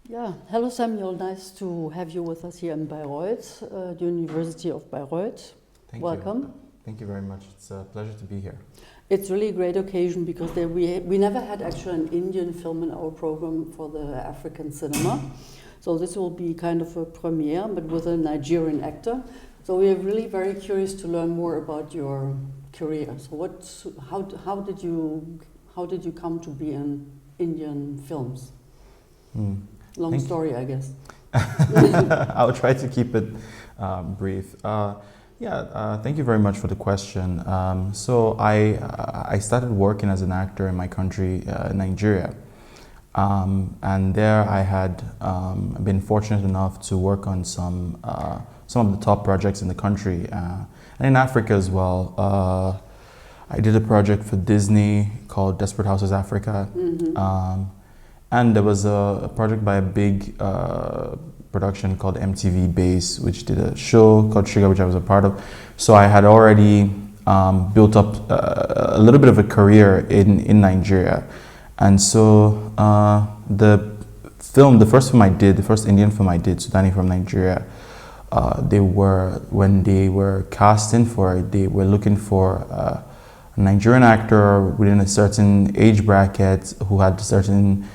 Yeah, hello Samuel, nice to have you with us here in Bayreuth, the University of Bayreuth. Thank Welcome. you. Thank you very much. It's a pleasure to be here. It's really a great occasion because we never had actually an Indian film in our program for the African cinema. So this will be kind of a premiere, but with a Nigerian actor. So we are really very curious to learn more about your career. So how did you come to be in Indian films? Long story, I guess. I'll try to keep it brief. Thank you very much for the question. So I started working as an actor in my country, Nigeria. And there I had been fortunate enough to work on some of the top projects in the country and in Africa as well. I did a project for Disney called Desperate Houses Africa. And there was a project by a big production called MTV Base, which did a show called Sugar, which I was a part of. So I had already built up a little bit of a career in Nigeria. And so the first film I did, the first Indian film I did, Sudani from Nigeria, when they were casting for it, they were looking for a Nigerian actor within a certain age bracket who had certain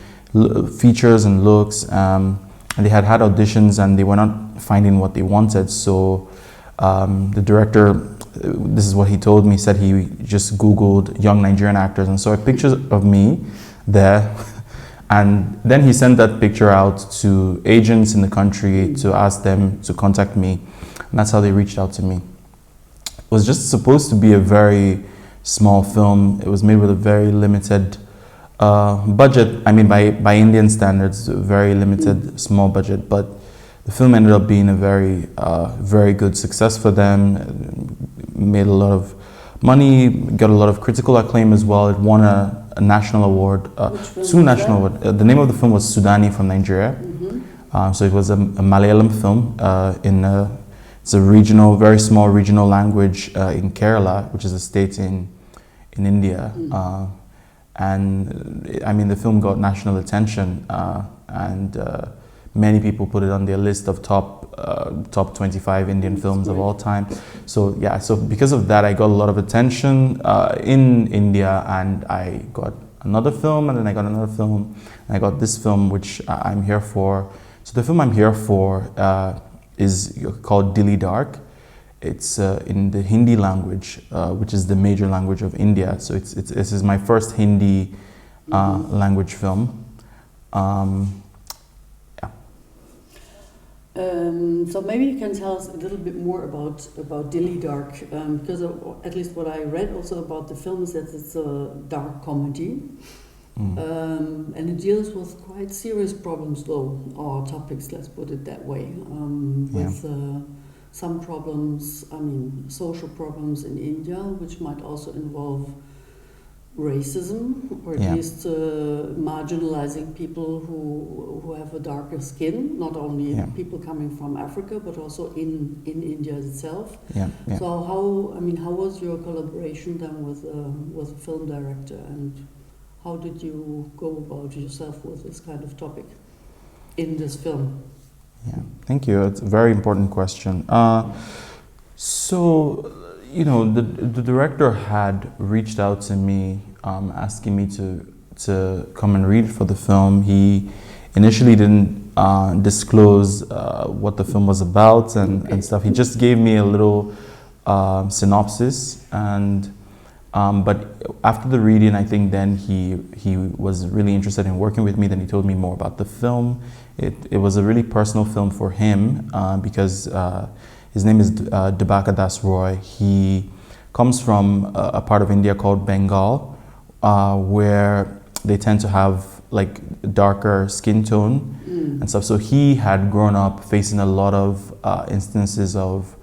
features and looks, and they had auditions and they were not finding what they wanted. So the director, this is what he told me, said he just Googled young Nigerian actors and saw pictures of me there. And then he sent that picture out to agents in the country to ask them to contact me. And that's how they reached out to me. It was just supposed to be a very small film. It was made with a very limited budget. I mean, by Indian standards, very limited, small budget. But the film ended up being a very good success for them. It made a lot of money, got a lot of critical acclaim as well. It won a national award, two national awards. The name of the film was Sudani from Nigeria. So it was a Malayalam film it's a regional, very small regional language in Kerala, which is a state in India. And I mean, the film got national attention, and many people put it on their list of top 25 Indian films of all time. So yeah, so because of that, I got a lot of attention in India, and I got another film, and then I got another film, and I got this film, which I'm here for. So the film I'm here for is called Dilly Dark. It's in the Hindi language, which is the major language of India. So this is my first Hindi language film. So maybe you can tell us a little bit more about Dilly Dark, because at least what I read also about the film is that it's a dark comedy, and it deals with quite serious problems, though, or topics. Let's put it that way. With some problems, I mean, social problems in India, which might also involve racism, or at least marginalizing people who have a darker skin, not only people coming from Africa, but also in India itself. So how was your collaboration then with a film director, and how did you go about yourself with this kind of topic in this film? Yeah, thank you. It's a very important question. So, you know, the director had reached out to me, asking me to come and read for the film. He initially didn't disclose what the film was about and stuff. He just gave me a little synopsis, and but after the reading, I think then he was really interested in working with me. Then he told me more about the film. It was a really personal film for him because his name is Debaka Das Roy. He comes from a part of India called Bengal, where they tend to have like darker skin tone and stuff. So he had grown up facing a lot of instances of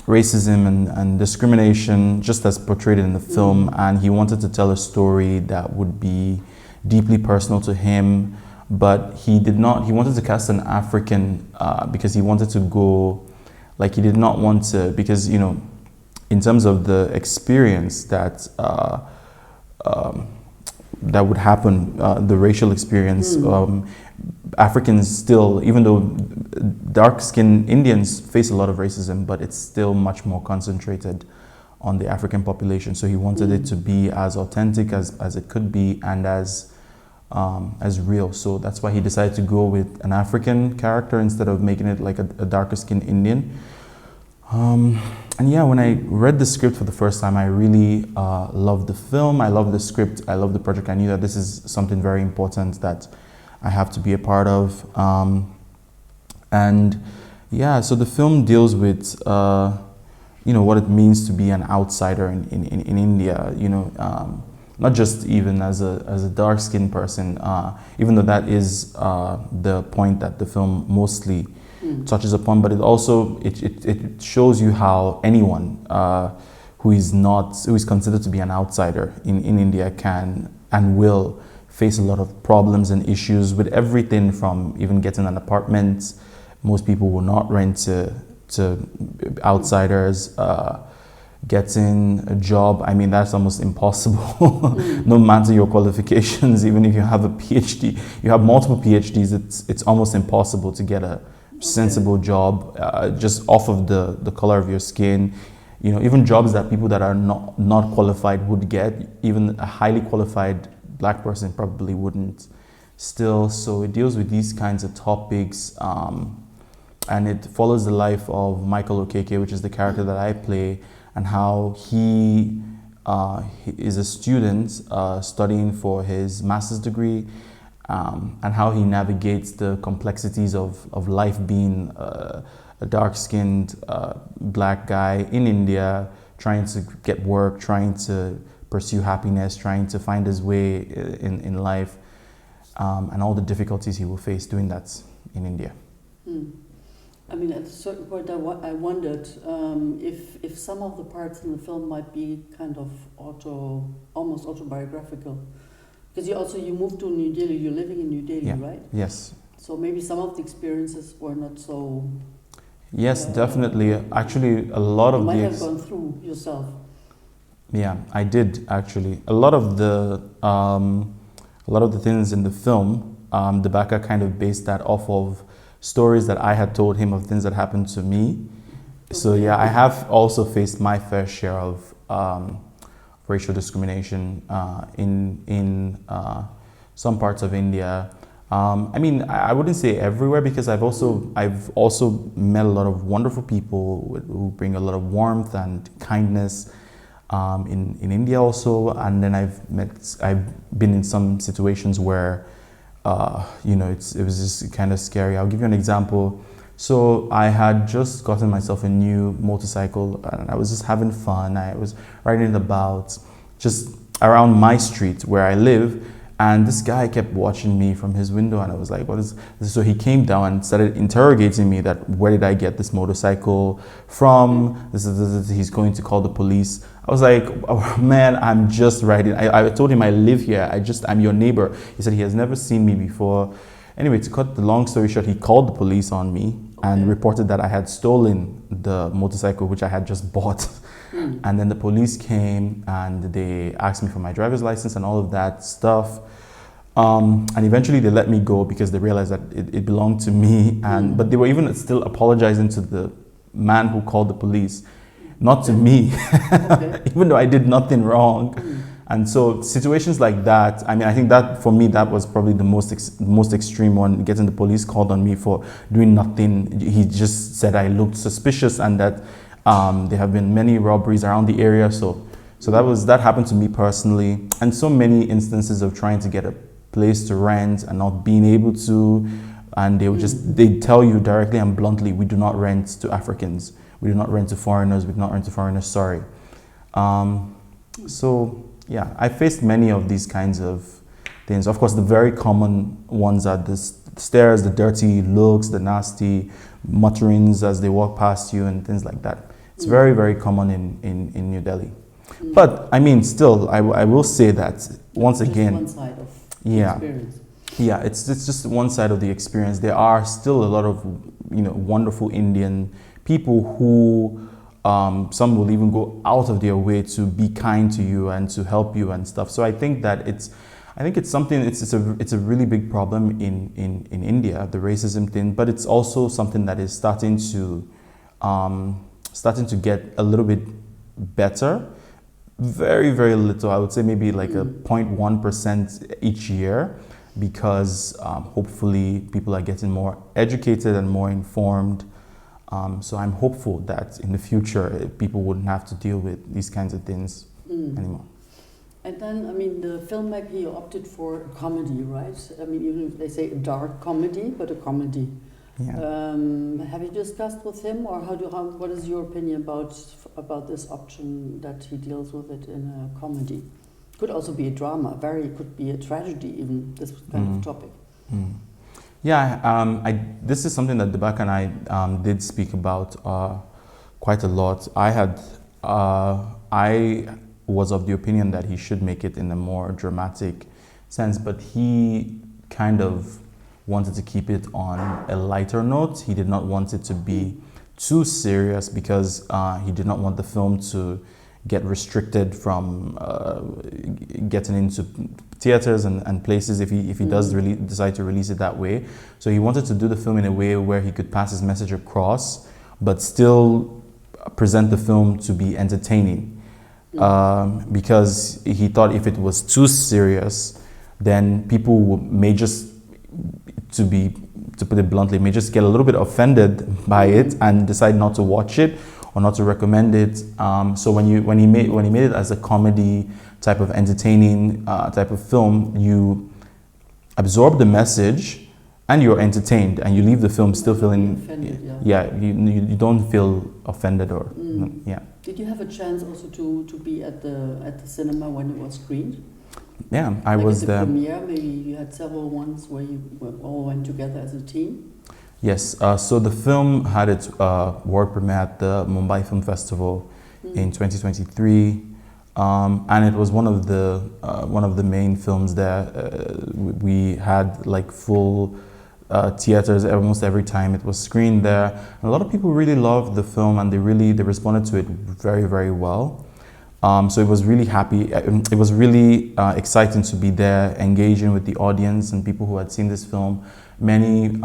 racism and discrimination, just as portrayed in the film, and he wanted to tell a story that would be deeply personal to him, but he wanted to cast an African because he wanted to go, like he did not want to, because, you know, in terms of the experience that that would happen, the racial experience. Africans still, even though dark-skinned Indians face a lot of racism, but it's still much more concentrated on the African population. So he wanted it to be as authentic as it could be, and as real. So that's why he decided to go with an African character instead of making it like a darker-skinned Indian. And yeah, when I read the script for the first time, I really loved the film. I loved the script. I loved the project. I knew that this is something very important that I have to be a part of. And yeah, so the film deals with, what it means to be an outsider in India, not just even as a dark-skinned person, even though that is the point that the film mostly touches upon, but it also it shows you how anyone who is considered to be an outsider in India can and will face a lot of problems and issues with everything from even getting an apartment. Most people will not rent to outsiders. Getting a job, I mean, that's almost impossible. No matter your qualifications, even if you have a PhD, you have multiple PhDs, it's almost impossible to get a sensible job just off of the color of your skin. Even jobs that people that are not qualified would get, even a highly qualified black person probably wouldn't still. So it deals with these kinds of topics, and it follows the life of Michael Okeke, which is the character that I play, and how he is a student studying for his master's degree, and how he navigates the complexities of life being a dark-skinned black guy in India, trying to get work, trying to pursue happiness, trying to find his way in life, and all the difficulties he will face doing that in India. I mean, at a certain point, I wondered if some of the parts in the film might be kind of almost autobiographical, because you moved to New Delhi. You're living in New Delhi, right? Yes. So maybe some of the experiences were not so. Yes, definitely. Actually, a lot of you might have gone through yourself. Yeah, I did actually. A lot of the things in the film, the Baka kind of based that off of stories that I had told him of things that happened to me. So yeah, I have also faced my fair share of racial discrimination in some parts of India. I mean, I wouldn't say everywhere, because I've also met a lot of wonderful people who bring a lot of warmth and kindness in India also. And then I've been in some situations where it was just kind of scary. I'll give you an example. So I had just gotten myself a new motorcycle, and I was just having fun. I was riding it about just around my street where I live, and this guy kept watching me from his window, and I was like, what is this? So he came down and started interrogating me that where did I get this motorcycle from? He's going to call the police. I was like, oh, man, I'm just riding. I told him I live here. I'm your neighbor. He said he has never seen me before. Anyway, to cut the long story short, he called the police on me and reported that I had stolen the motorcycle, which I had just bought. And then the police came and they asked me for my driver's license and all of that stuff. And eventually they let me go because they realized that it belonged to me. But they were even still apologizing to the man who called the police, not to me, even though I did nothing wrong. And so situations like that, I mean, I think that for me, that was probably the most extreme one, getting the police called on me for doing nothing. He just said I looked suspicious and that there have been many robberies around the area. So that happened to me personally. And so many instances of trying to get a place to rent and not being able to. And they would they tell you directly and bluntly, we do not rent to Africans. We do not rent to foreigners. We do not rent to foreigners, sorry. So yeah, I faced many of these kinds of things. Of course, the very common ones are the stares, the dirty looks, the nasty mutterings as they walk past you and things like that. It's very, very common in New Delhi. But I mean, still, I will say that once again, one side of the experience. Yeah, it's just one side of the experience. There are still a lot of wonderful Indian people who some will even go out of their way to be kind to you and to help you and stuff. So I think that I think it's something. It's a really big problem in India, the racism thing. But it's also something that is starting to get a little bit better. Very, very little. I would say maybe like a 0.1% each year, because hopefully people are getting more educated and more informed. So I'm hopeful that in the future people wouldn't have to deal with these kinds of things anymore. And then, I mean, the filmmaker, he opted for a comedy, right? I mean, even if they say a dark comedy, but a comedy. Yeah. Have you discussed with him, or what is your opinion about this option that he deals with it in a comedy? Could also be a drama, could be a tragedy, even this kind of topic. Yeah, this is something that Debaka and I did speak about quite a lot. I was of the opinion that he should make it in a more dramatic sense, but he kind of wanted to keep it on a lighter note. He did not want it to be too serious, because he did not want the film to get restricted from getting into theaters and places if he does decide to release it that way. So he wanted to do the film in a way where he could pass his message across, but still present the film to be entertaining. Because he thought if it was too serious, then people may just, to put it bluntly, may just get a little bit offended by it and decide not to watch it or not to recommend it. So when he made it as a comedy type of entertaining type of film, you absorb the message and you're entertained, and you leave the film still feeling offended, you don't feel offended or yeah. Did you have a chance also to be at the cinema when it was screened? Yeah, I was at the there. Premiere, maybe you had several ones where you all went together as a team. Yes, so the film had its world premiere at the Mumbai Film Festival in 2023, and it was one of the main films there. We had like full theaters almost every time it was screened there. And a lot of people really loved the film, and they responded to it very, very well. So it was really it was really exciting to be there, engaging with the audience and people who had seen this film. Many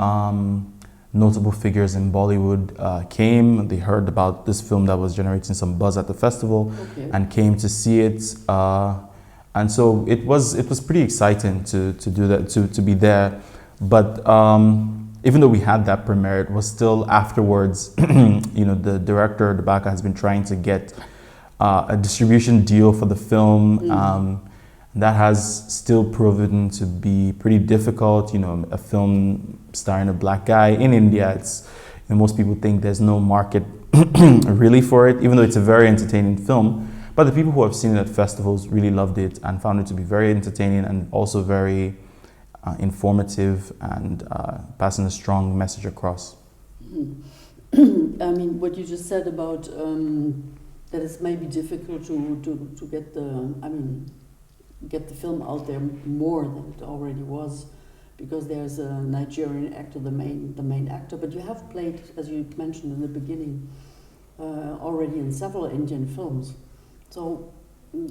notable figures in Bollywood came. They heard about this film that was generating some buzz at the festival, and came to see it. And so it was pretty exciting to do that, to be there. But even though we had that premiere, it was still afterwards. The director, Debaka, has been trying to get a distribution deal for the film. That has still proven to be pretty difficult. A film starring a black guy in India, most people think there's no market really for it, even though it's a very entertaining film. But the people who have seen it at festivals really loved it and found it to be very entertaining and also very informative and passing a strong message across. I mean, what you just said about that it's maybe difficult to get the film out there more than it already was, because there's a Nigerian actor, the main actor. But you have played, as you mentioned in the beginning, already in several Indian films. So,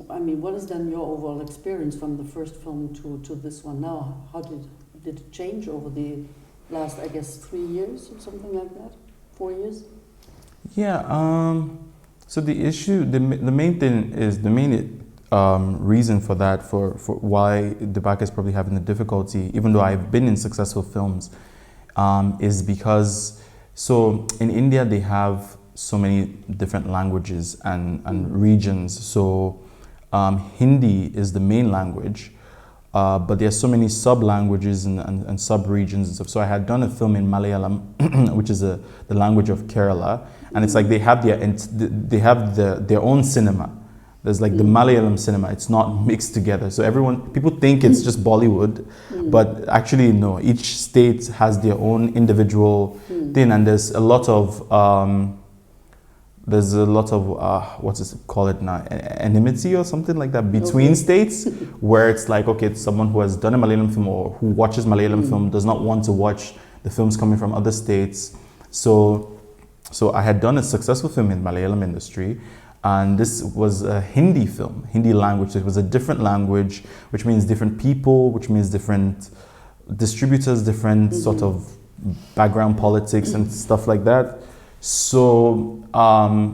I mean, what is then your overall experience from the first film to this one now? How did it change over the last, I guess, 3 years or something like that? 4 years? Yeah. So the issue, the main thing is the main reason for that, for why Debaka is probably having the difficulty, even though I've been in successful films, is because, so in India they have so many different languages and regions. So Hindi is the main language, but there are so many sub-languages and sub-regions and stuff. So I had done a film in Malayalam, which is the language of Kerala, and it's like they have their own cinema. There's like the Malayalam cinema. It's not mixed together. So people think it's just Bollywood, but actually no. Each state has their own individual thing, and there's a lot of what's it call it now, enmity or something like that between states, where it's like, okay, it's someone who has done a Malayalam film or who watches Malayalam film does not want to watch the films coming from other states. So I had done a successful film in Malayalam industry, And this was a Hindi film, Hindi language. It was a different language, which means different people, which means different distributors, different sort of background politics and stuff like that. So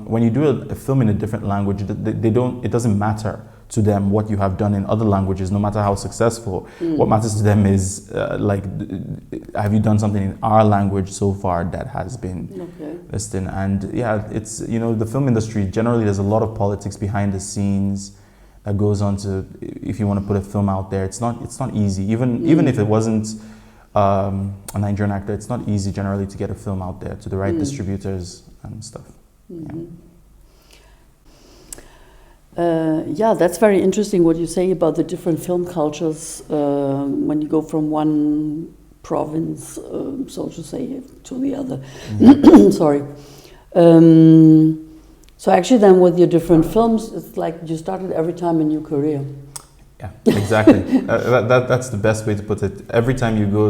when you do a film in a different language, it doesn't matter to them what you have done in other languages, no matter how successful. What matters to them is have you done something in our language so far that has been listened? And yeah, it's, the film industry generally, there's a lot of politics behind the scenes that goes on to, if you want to put a film out there, it's not easy. Even if it wasn't a Nigerian actor, it's not easy generally to get a film out there to the right distributors and stuff. Yeah, that's very interesting what you say about the different film cultures when you go from one province, so to say, to the other. Sorry. So actually then with your different films, it's like you started every time a new career. Yeah, exactly. That's the best way to put it. Every time you go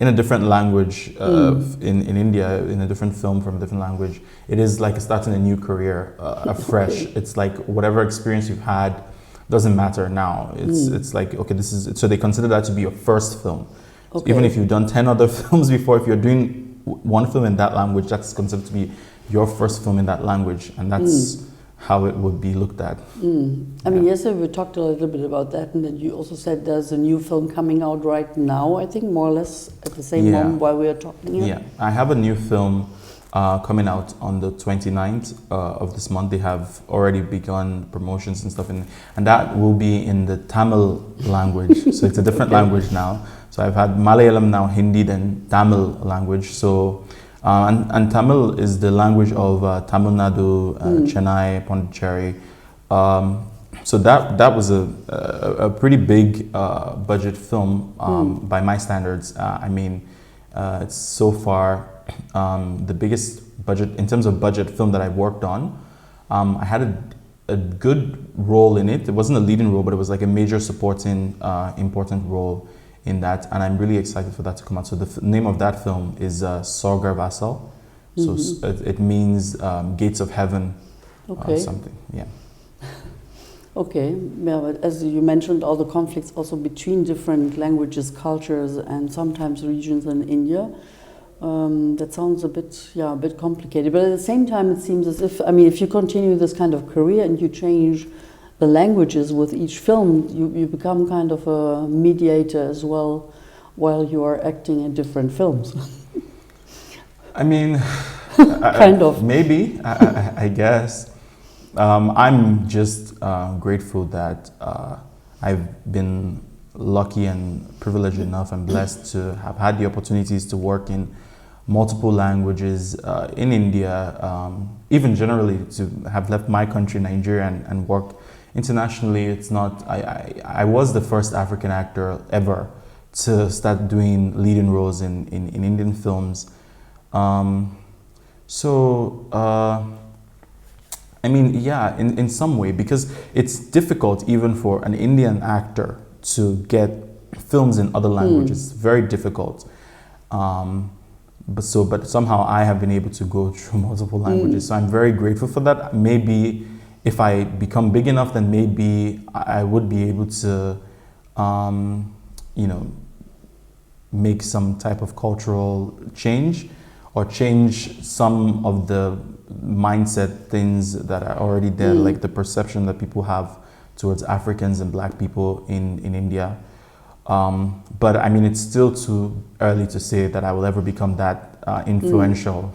in a different language, in India, in a different film from a different language, it is like starting a new career, afresh. It's like whatever experience you've had doesn't matter now. It's like, okay, so they consider that to be your first film. So even if you've done 10 other films before, if you're doing one film in that language, that's considered to be your first film in that language, and that's how it would be looked at. I mean, yesterday we talked a little bit about that, and then you also said there's a new film coming out right now, I think, more or less at the same moment while we are talking here. Yeah, I have a new film coming out on the 29th of this month. They have already begun promotions and stuff, and that will be in the Tamil language. So it's a different language now. So I've had Malayalam, now Hindi, then Tamil language. So and Tamil is the language of Tamil Nadu, Chennai, Pondicherry. So that was a pretty big budget film by my standards. I mean, it's so far the biggest budget, in terms of budget film that I've worked on. I had a good role in it. It wasn't a leading role, but it was like a major supporting, important role in that, and I'm really excited for that to come out. So the name of that film is Sorgar Vasal. So it means gates of heaven, something. Yeah. Okay, yeah, but as you mentioned, all the conflicts also between different languages, cultures, and sometimes regions in India. That sounds a bit complicated. But at the same time, it seems as if, I mean, if you continue this kind of career and you change the languages with each film, you become kind of a mediator as well while you are acting in different films. I mean, kind of. Maybe, I guess. I'm just grateful that I've been lucky and privileged enough and blessed to have had the opportunities to work in multiple languages in India, even generally to have left my country, Nigeria, and work internationally. It's not, I was the first African actor ever to start doing leading roles in Indian films. I mean, yeah, in some way, because it's difficult even for an Indian actor to get films in other languages. Very difficult. But somehow I have been able to go through multiple languages. So I'm very grateful for that. Maybe if I become big enough, then maybe I would be able to, make some type of cultural change, or change some of the mindset things that are already there, like the perception that people have towards Africans and Black people in India. But I mean, it's still too early to say that I will ever become that influential.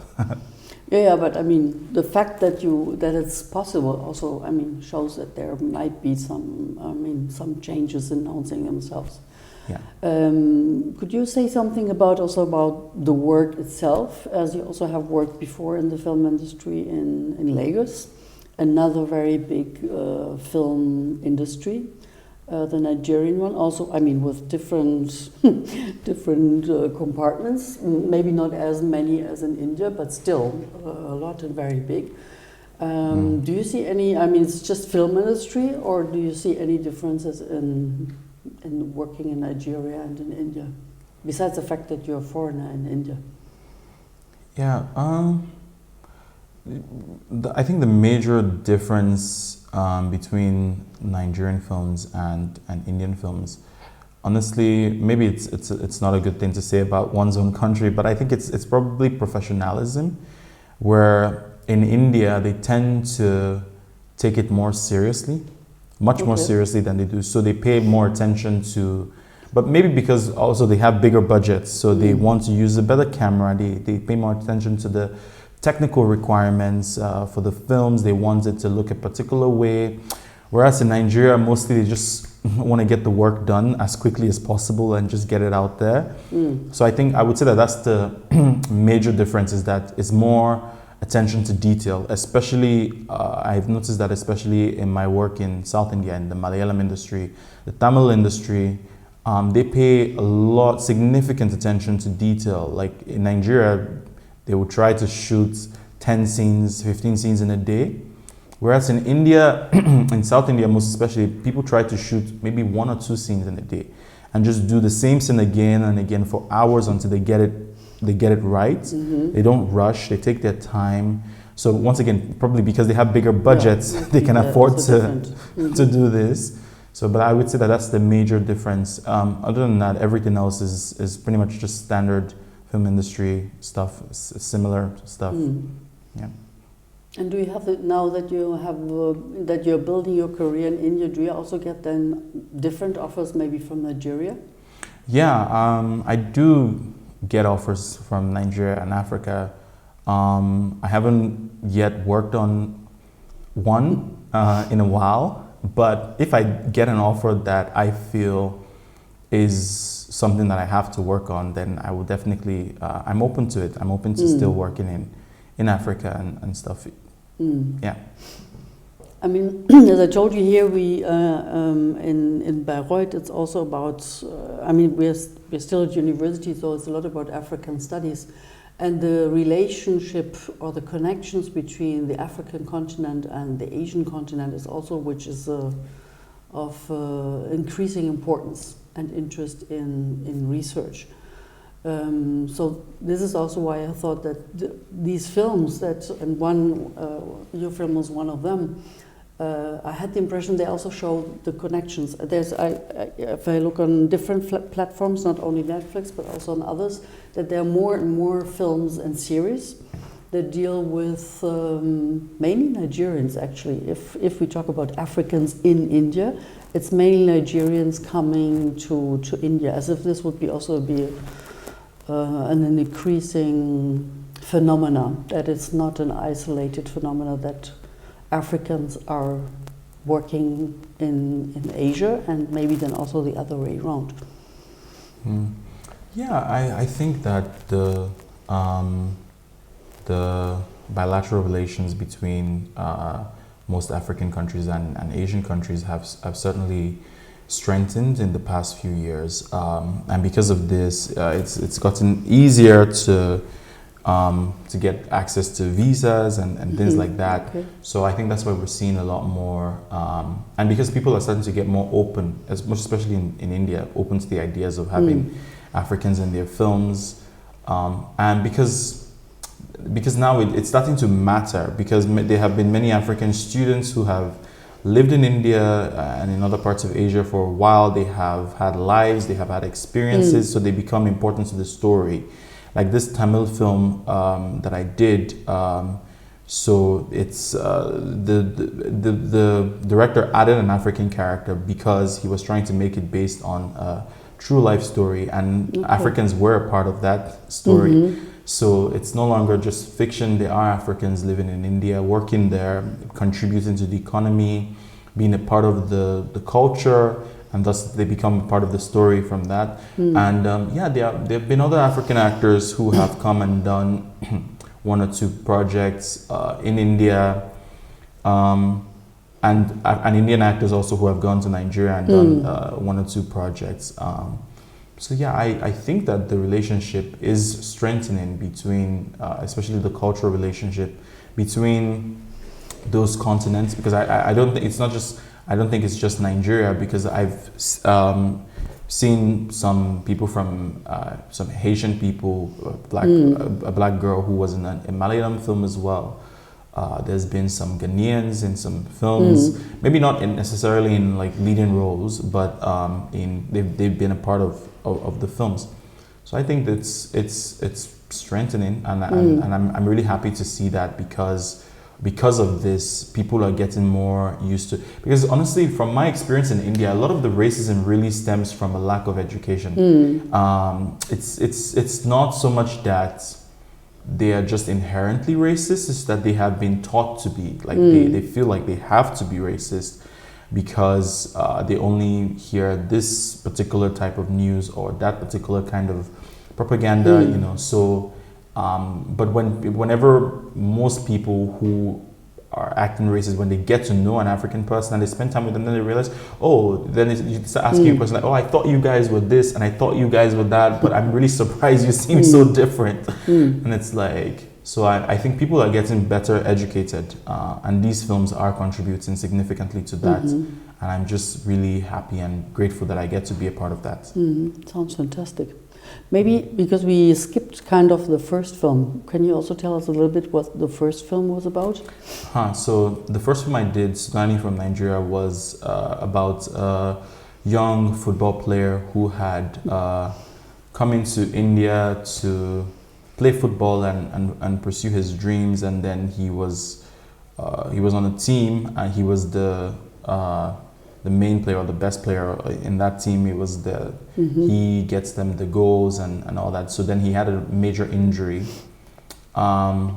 Yeah, but I mean, the fact that it's possible also, I mean, shows that there might be some changes announcing themselves. Yeah. Could you say something about the work itself, as you also have worked before in the film industry in Lagos, another very big film industry, the Nigerian one, also, I mean, with different compartments, maybe not as many as in India, but still a lot and very big. Do you see any, I mean, it's just film industry, or do you see any differences in working in Nigeria and in India, besides the fact that you're a foreigner in India? Yeah, I think the major difference between Nigerian films and Indian films, honestly, maybe it's not a good thing to say about one's own country, but I think it's probably professionalism, where in India they tend to take it more seriously, much more seriously than they do. So they pay more attention to, but maybe because also they have bigger budgets, so they want to use a better camera. They pay more attention to the technical requirements for the films. They want it to look a particular way. Whereas in Nigeria, mostly they just want to get the work done as quickly as possible and just get it out there. So I would say that that's the major difference, is that it's more attention to detail. Especially, I've noticed that especially in my work in South India, in the Malayalam industry, the Tamil industry, they pay significant attention to detail. Like in Nigeria, they would try to shoot 10 scenes, 15 scenes in a day. Whereas in India, in South India most especially, people try to shoot maybe 1 or 2 scenes in a day and just do the same scene again and again for hours until they get it right. They don't rush, they take their time. So once again, probably because they have bigger budgets, they can afford to do this. So, but I would say that that's the major difference. Other than that, everything else is pretty much just standard film industry stuff, similar stuff. Yeah. And do you have it now that you have that you're building your career in India? Do you also get then different offers, maybe from Nigeria? Yeah, I do get offers from Nigeria and Africa. I haven't yet worked on one in a while, but if I get an offer that I feel is something that I have to work on, then I will definitely. I'm open to it. I'm open to still working in Africa and stuff. Yeah. I mean, as I told you here, we in Bayreuth, it's also about. I mean, we're still at university, so it's a lot about African studies, and the relationship or the connections between the African continent and the Asian continent is also, which is of increasing importance and interest in research. So this is also why I thought that these films and your film was one of them. I had the impression they also show the connections. If I look on different platforms, not only Netflix but also on others, that there are more and more films and series that deal with mainly Nigerians. Actually, if we talk about Africans in India, it's mainly Nigerians coming to India, as if this would also be an increasing phenomena, that it's not an isolated phenomena, that Africans are working in Asia, and maybe then also the other way around. Yeah, I think that the bilateral relations between most African countries and Asian countries have certainly strengthened in the past few years, and because of this, it's gotten easier to get access to visas and things like that. Okay. So I think that's why we're seeing a lot more, and because people are starting to get more open, especially in India, open to the ideas of having Africans in their films, and because now it's starting to matter, because there have been many African students who have lived in India and in other parts of Asia for a while. They have had lives, they have had experiences, so they become important to the story. Like this Tamil film that I did, so it's the director added an African character because he was trying to make it based on a true life story, and Africans were a part of that story. So it's no longer just fiction. There are Africans living in India, working there, contributing to the economy, being a part of the culture, and thus they become a part of the story from that. And there have been other African actors who have come and done 1 or 2 projects in India, and Indian actors also who have gone to Nigeria and done 1 or 2 projects. So yeah, I think that the relationship is strengthening between, especially the cultural relationship between those continents, because I don't think it's just Nigeria, because I've seen some people from some Haitian people, a black girl who was in a Malayalam film as well, There's been some Ghanaians in some films, maybe not necessarily in like leading roles, but they've been a part of the films. So I think it's strengthening, and I'm really happy to see that because of this, people are getting more used to. Because honestly, from my experience in India, a lot of the racism really stems from a lack of education. It's not so much that they are just inherently racist, it's that they have been taught to be. Like they feel like they have to be racist because they only hear this particular type of news or that particular kind of propaganda, you know. So, but whenever most people who are acting racist, when they get to know an African person and they spend time with them, then they realize, oh, then you start asking a question like, oh, I thought you guys were this and I thought you guys were that, but I'm really surprised you seem so different. And it's like, so I think people are getting better educated, and these films are contributing significantly to that. And I'm just really happy and grateful that I get to be a part of that. Sounds fantastic. Maybe because we skipped kind of the first film, can you also tell us a little bit what the first film was about? So the first film I did, Sudani from Nigeria, was about a young football player who had come into India to play football and pursue his dreams, and then he was on a team and he was the main player or the best player in that team. It was he gets them the goals and all that. So then he had a major injury,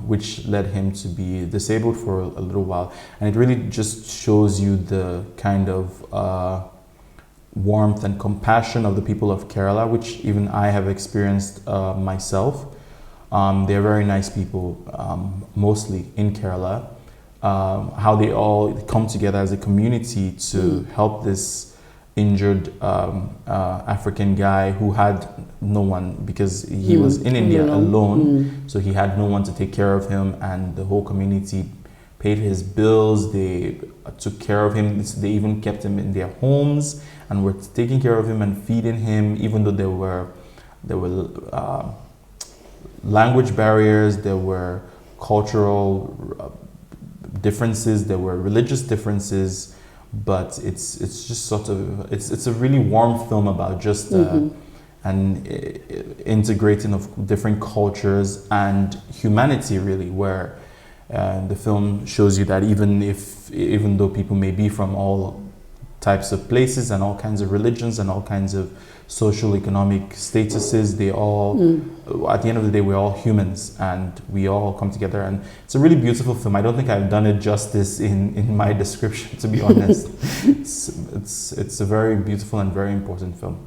which led him to be disabled for a little while. And it really just shows you the kind of warmth and compassion of the people of Kerala, which even I have experienced myself. They're very nice people, mostly in Kerala. How they all come together as a community to help this injured African guy who had no one, because he was in India alone. So he had no one to take care of him, and the whole community paid his bills. They took care of him. They even kept him in their homes and were taking care of him and feeding him, even though there were language barriers, there were cultural differences, there were religious differences, but it's just sort of it's a really warm film about just an integrating of different cultures and humanity, really, where the film shows you that even though people may be from all types of places and all kinds of religions and all kinds of social economic statuses, they all at the end of the day, we're all humans and we all come together. And it's a really beautiful film. I don't think I've done it justice in my description, to be honest. It's a very beautiful and very important film.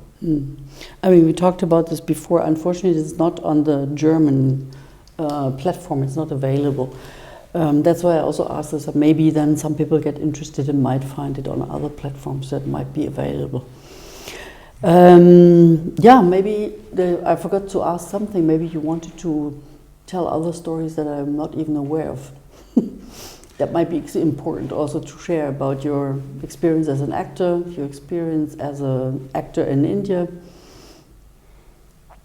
I mean, we talked about this before. Unfortunately, it's not on the German platform. It's not available. That's why I also asked this. Maybe then some people get interested and might find it on other platforms that might be available. Maybe I forgot to ask something. Maybe you wanted to tell other stories that I'm not even aware of. That might be important also to share about your experience as an actor, your experience as an actor in India.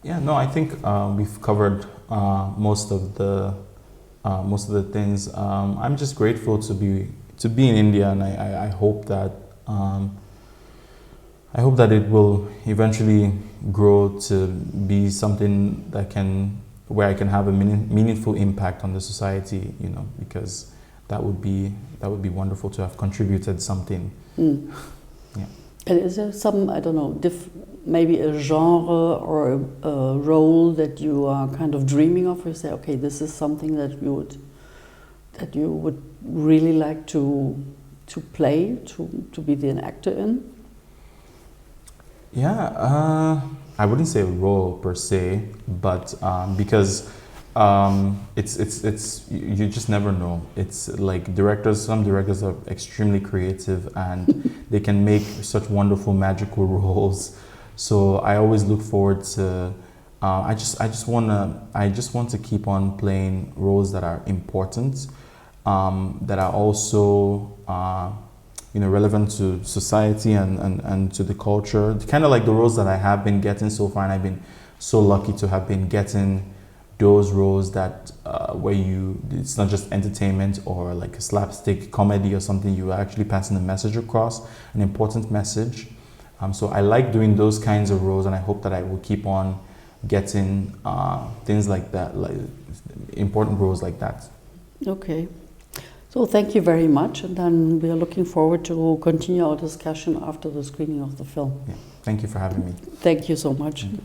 Yeah, no, I think we've covered most of the things. I'm just grateful to be in India, and I hope that it will eventually grow to be something where I can have a meaningful impact on the society, you know, because that would be wonderful to have contributed something. Yeah. And is there some, I don't know, maybe a genre or a role that you are kind of dreaming of, or you say, okay, this is something that you would really like to play, to be an actor in? Yeah, I wouldn't say a role per se, but because it's you just never know. It's like some directors are extremely creative and they can make such wonderful magical roles. So I always look forward to. I just want to keep on playing roles that are important, that are also relevant to society and to the culture. Kind of like the roles that I have been getting so far, and I've been so lucky to have been getting those roles that where it's not just entertainment or like a slapstick comedy or something. You are actually passing a message across, an important message. So I like doing those kinds of roles, and I hope that I will keep on getting things like that, like important roles like that. Okay. So thank you very much, and then we are looking forward to continue our discussion after the screening of the film. Yeah. Thank you for having me. Thank you so much. Yeah.